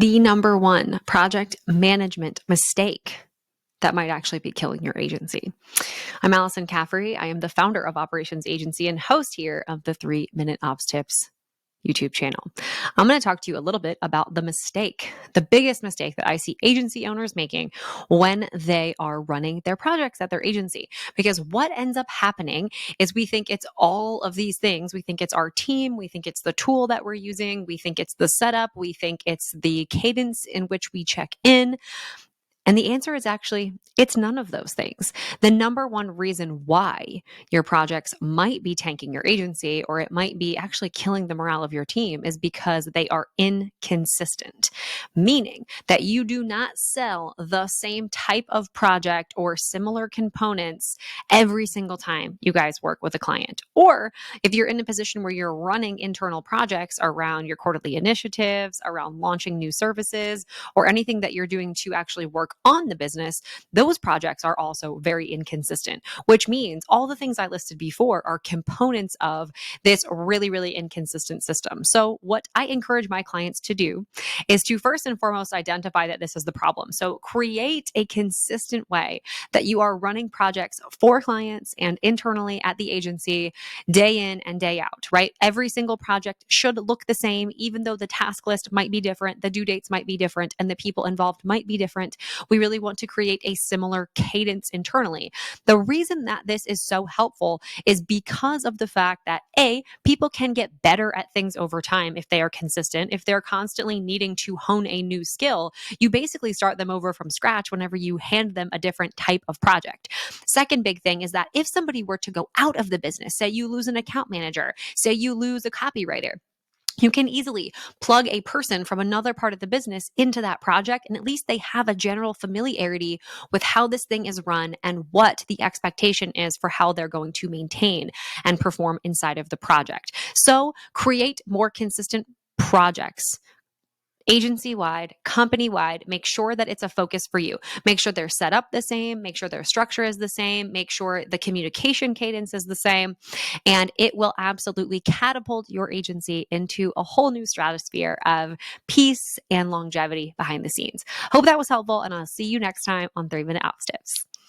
the number one project management mistake that might actually be killing your agency. I'm Alyson Caffrey. I am the founder of Operations Agency and host here of the 3-Minute Ops Tips YouTube channel. I'm going to talk to you a little bit about the biggest mistake that I see agency owners making when they are running their projects at their agency. Because what ends up happening is we think it's all of these things. We think it's our team. We think it's the tool that we're using. We think it's the setup. We think it's the cadence in which we check in. And the answer is actually, it's none of those things. The number one reason why your projects might be tanking your agency, or it might be actually killing the morale of your team, is because they are inconsistent, meaning that you do not sell the same type of project or similar components every single time you guys work with a client. Or if you're in a position where you're running internal projects around your quarterly initiatives, around launching new services, or anything that you're doing to actually work on the business, those projects are also very inconsistent, which means all the things I listed before are components of this really, really inconsistent system. So what I encourage my clients to do is to first and foremost identify that this is the problem. So create a consistent way that you are running projects for clients and internally at the agency day in and day out, right? Every single project should look the same, even though the task list might be different, the due dates might be different, and the people involved might be different. We really want to create a similar cadence internally. The reason that this is so helpful is because of the fact that people can get better at things over time if they are consistent. If they're constantly needing to hone a new skill, you basically start them over from scratch whenever you hand them a different type of project. Second big thing is that if somebody were to go out of the business, say you lose an account manager, say you lose a copywriter, you can easily plug a person from another part of the business into that project, and at least they have a general familiarity with how this thing is run and what the expectation is for how they're going to maintain and perform inside of the project. So create more consistent projects. Agency-wide, company-wide, make sure that it's a focus for you. Make sure they're set up the same, make sure their structure is the same, make sure the communication cadence is the same, and it will absolutely catapult your agency into a whole new stratosphere of peace and longevity behind the scenes. Hope that was helpful, and I'll see you next time on 3-Minute Ops Tips.